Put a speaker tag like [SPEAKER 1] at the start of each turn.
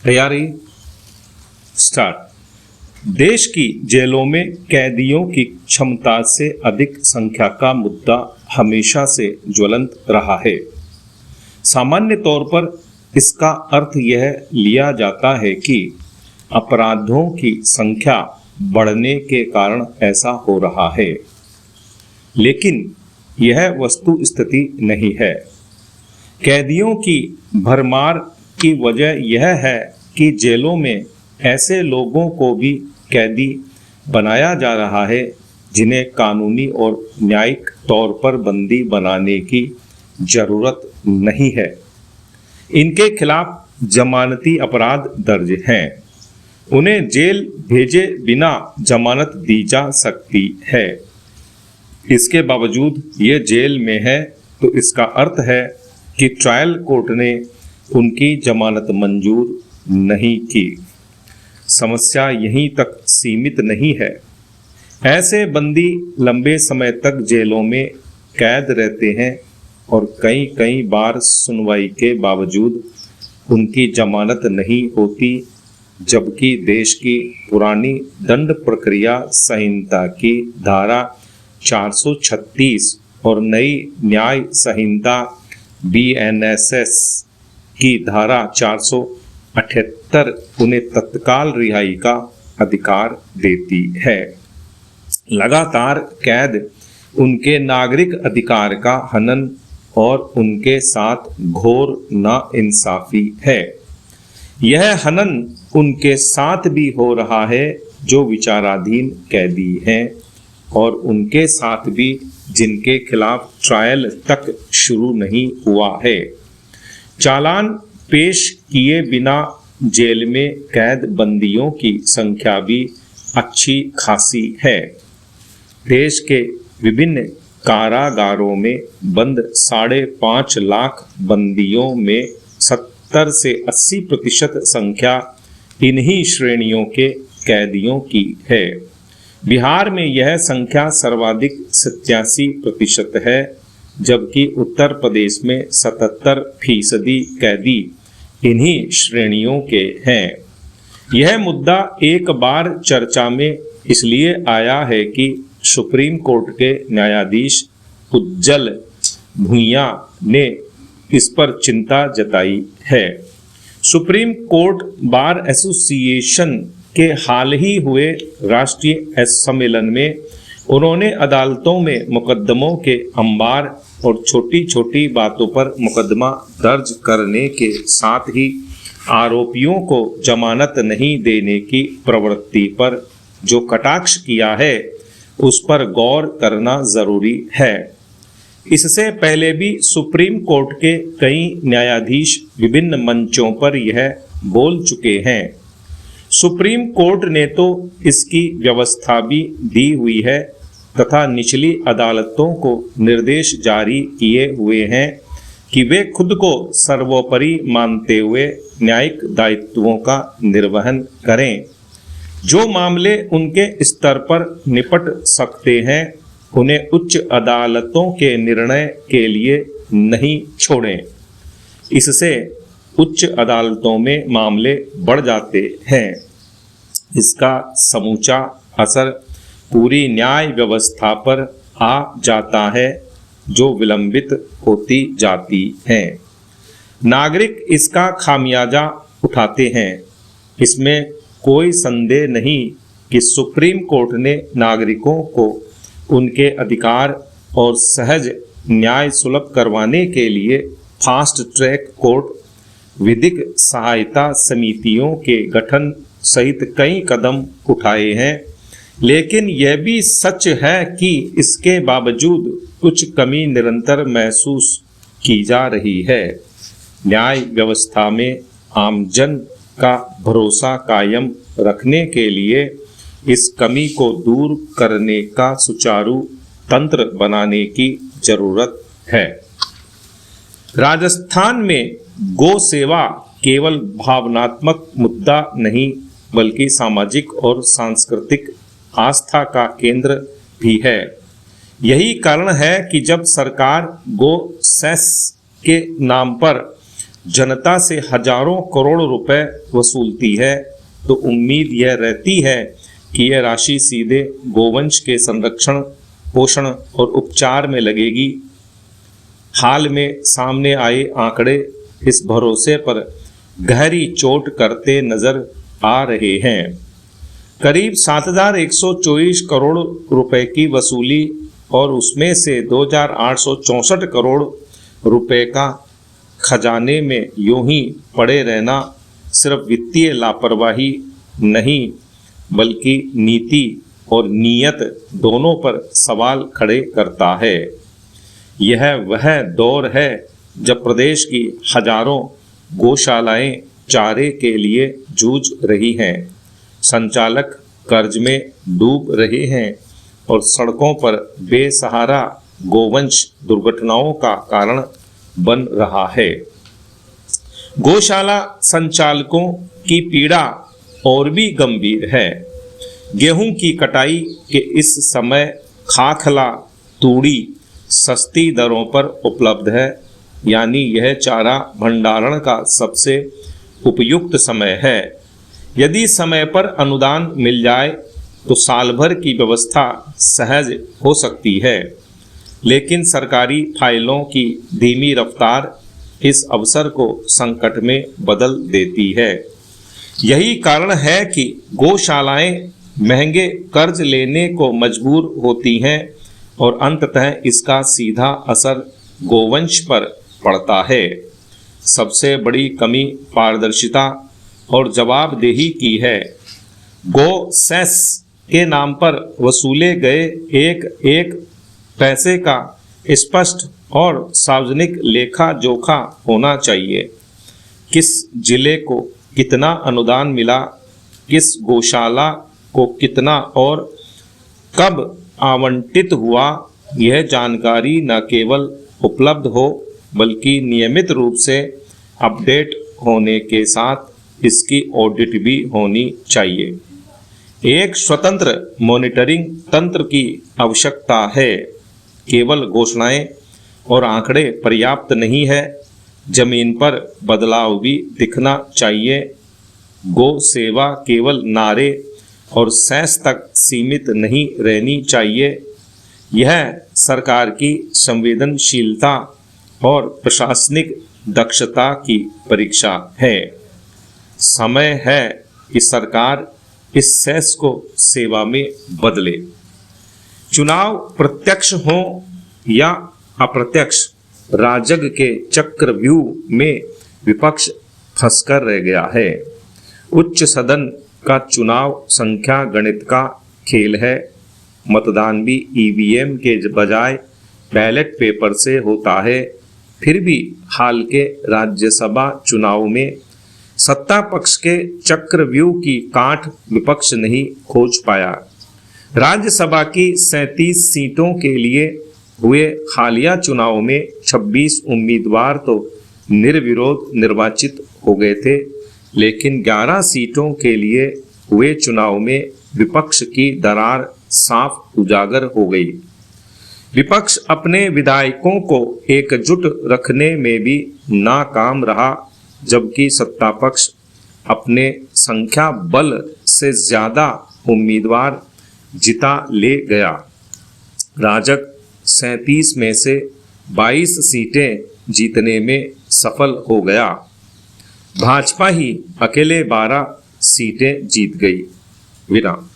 [SPEAKER 1] तैयारी स्टार्ट। देश की जेलों में कैदियों की क्षमता से अधिक संख्या का मुद्दा हमेशा से ज्वलंत रहा है। सामान्य तौर पर इसका अर्थ यह लिया जाता है कि अपराधों की संख्या बढ़ने के कारण ऐसा हो रहा है, लेकिन यह वस्तु स्थिति नहीं है। कैदियों की भरमार की वजह यह है कि जेलों में ऐसे लोगों को भी कैदी बनाया जा रहा है जिन्हें कानूनी और न्यायिक तौर पर बंदी बनाने की जरूरत नहीं है। इनके खिलाफ जमानती अपराध दर्ज हैं। उन्हें जेल भेजे बिना जमानत दी जा सकती है। इसके बावजूद ये जेल में है, तो इसका अर्थ है कि ट्रायल कोर्ट ने उनकी जमानत मंजूर नहीं की। समस्या यहीं तक सीमित नहीं है। ऐसे बंदी लंबे समय तक जेलों में कैद रहते हैं और कई बार सुनवाई के बावजूद उनकी जमानत नहीं होती, जबकि देश की पुरानी दंड प्रक्रिया संहिता की धारा 436 और नई न्याय संहिता BNSS की धारा 478 उन्हें तत्काल रिहाई का अधिकार देती है। लगातार कैद उनके नागरिक अधिकार का हनन और उनके साथ घोर नाइंसाफी है। यह हनन उनके साथ भी हो रहा है जो विचाराधीन कैदी हैं, और उनके साथ भी जिनके खिलाफ ट्रायल तक शुरू नहीं हुआ है। चालान पेश किए बिना जेल में कैद बंदियों की संख्या भी अच्छी खासी है। देश के विभिन्न कारागारों में बंद 5.5 लाख बंदियों में 70 से 80% संख्या इन्हीं श्रेणियों के कैदियों की है। बिहार में यह संख्या सर्वाधिक 87% है, जबकि उत्तर प्रदेश में 77% कैदी इन्हीं श्रेणियों के हैं। यह मुद्दा एक बार चर्चा में इसलिए आया है कि सुप्रीम कोर्ट के न्यायाधीश उज्जल भुइयां ने इस पर चिंता जताई है। सुप्रीम कोर्ट बार एसोसिएशन के हाल ही हुए राष्ट्रीय सम्मेलन में उन्होंने अदालतों में मुकदमों के अंबार और छोटी छोटी बातों पर मुकदमा दर्ज करने के साथ ही आरोपियों को जमानत नहीं देने की प्रवृत्ति पर जो कटाक्ष किया है, उस पर गौर करना जरूरी है। इससे पहले भी सुप्रीम कोर्ट के कई न्यायाधीश विभिन्न मंचों पर यह बोल चुके हैं। सुप्रीम कोर्ट ने तो इसकी व्यवस्था भी दी हुई है तथा निचली अदालतों को निर्देश जारी किए हुए हैं कि वे खुद को सर्वोपरि मानते हुए न्यायिक दायित्वों का निर्वहन करें। जो मामले उनके स्तर पर निपट सकते हैं, उन्हें उच्च अदालतों के निर्णय के लिए नहीं छोड़ें। इससे उच्च अदालतों में मामले बढ़ जाते हैं। इसका समूचा असर पूरी न्याय व्यवस्था पर आ जाता है, जो विलंबित होती जाती है। नागरिक इसका खामियाजा उठाते हैं। इसमें कोई संदेह नहीं कि सुप्रीम कोर्ट ने नागरिकों को उनके अधिकार और सहज न्याय सुलभ करवाने के लिए फास्ट ट्रैक कोर्ट, विधिक सहायता समितियों के गठन सहित कई कदम उठाए हैं, लेकिन यह भी सच है कि इसके बावजूद कुछ कमी निरंतर महसूस की जा रही है। न्याय व्यवस्था में आमजन का भरोसा कायम रखने के लिए इस कमी को दूर करने का सुचारू तंत्र बनाने की जरूरत है। राजस्थान में गौ सेवा केवल भावनात्मक मुद्दा नहीं, बल्कि सामाजिक और सांस्कृतिक आस्था का केंद्र भी है। यही कारण है कि जब सरकार गो सेस के नाम पर जनता से हजारों करोड़ रुपए वसूलती है तो उम्मीद यह रहती है कि यह राशि सीधे गोवंश के संरक्षण, पोषण और उपचार में लगेगी। हाल में सामने आए आंकड़े इस भरोसे पर गहरी चोट करते नजर आ रहे हैं। करीब 7,124 करोड़ रुपए की वसूली और उसमें से 2,864 करोड़ रुपए का खजाने में यूं ही पड़े रहना सिर्फ वित्तीय लापरवाही नहीं बल्कि नीति और नीयत दोनों पर सवाल खड़े करता है। यह वह दौर है जब प्रदेश की हजारों गौशालाएं चारे के लिए जूझ रही हैं, संचालक कर्ज में डूब रहे हैं और सड़कों पर बेसहारा गोवंश दुर्घटनाओं का कारण बन रहा है। गौशाला संचालकों की पीड़ा और भी गंभीर है। गेहूं की कटाई के इस समय खाखला तूड़ी सस्ती दरों पर उपलब्ध है, यानी यह चारा भंडारण का सबसे उपयुक्त समय है। यदि समय पर अनुदान मिल जाए तो साल भर की व्यवस्था सहज हो सकती है, लेकिन सरकारी फाइलों की धीमी रफ्तार इस अवसर को संकट में बदल देती है। यही कारण है कि गौशालाएं महंगे कर्ज लेने को मजबूर होती हैं और अंततः इसका सीधा असर गोवंश पर पड़ता है। सबसे बड़ी कमी पारदर्शिता और जवाबदेही की है। गो सेस के नाम पर वसूले गए एक एक पैसे का स्पष्ट और सार्वजनिक लेखा जोखा होना चाहिए। किस जिले को कितना अनुदान मिला, किस गौशाला को कितना और कब आवंटित हुआ, यह जानकारी न केवल उपलब्ध हो बल्कि नियमित रूप से अपडेट होने के साथ इसकी ऑडिट भी होनी चाहिए। एक स्वतंत्र मॉनिटरिंग तंत्र की आवश्यकता है। केवल घोषणाएं और आंकड़े पर्याप्त नहीं है, जमीन पर बदलाव भी दिखना चाहिए। गो सेवा केवल नारे और सेस तक सीमित नहीं रहनी चाहिए। यह सरकार की संवेदनशीलता और प्रशासनिक दक्षता की परीक्षा है। समय है कि सरकार इस सेस को सेवा में बदले। चुनाव प्रत्यक्ष हो या अप्रत्यक्ष, राजग के चक्रव्यूह में विपक्ष फंसकर रह गया है। उच्च सदन का चुनाव संख्या गणित का खेल है। मतदान भी ईवीएम के बजाय बैलेट पेपर से होता है। फिर भी हाल के राज्यसभा चुनाव में सत्ता पक्ष के चक्रव्यूह की गांठ विपक्ष नहीं खोज पाया। राज्यसभा की 37 सीटों के लिए हुए हालिया चुनाव में 26 उम्मीदवार तो निर्विरोध निर्वाचित हो गए थे, लेकिन 11 सीटों के लिए हुए चुनाव में विपक्ष की दरार साफ उजागर हो गई। विपक्ष अपने विधायकों को एकजुट रखने में भी नाकाम रहा, जबकि सत्ता पक्ष अपने संख्या बल से ज्यादा उम्मीदवार जिता ले गया। राजग 37 में से 22 सीटें जीतने में सफल हो गया। भाजपा ही अकेले 12 सीटें जीत गई। विराम।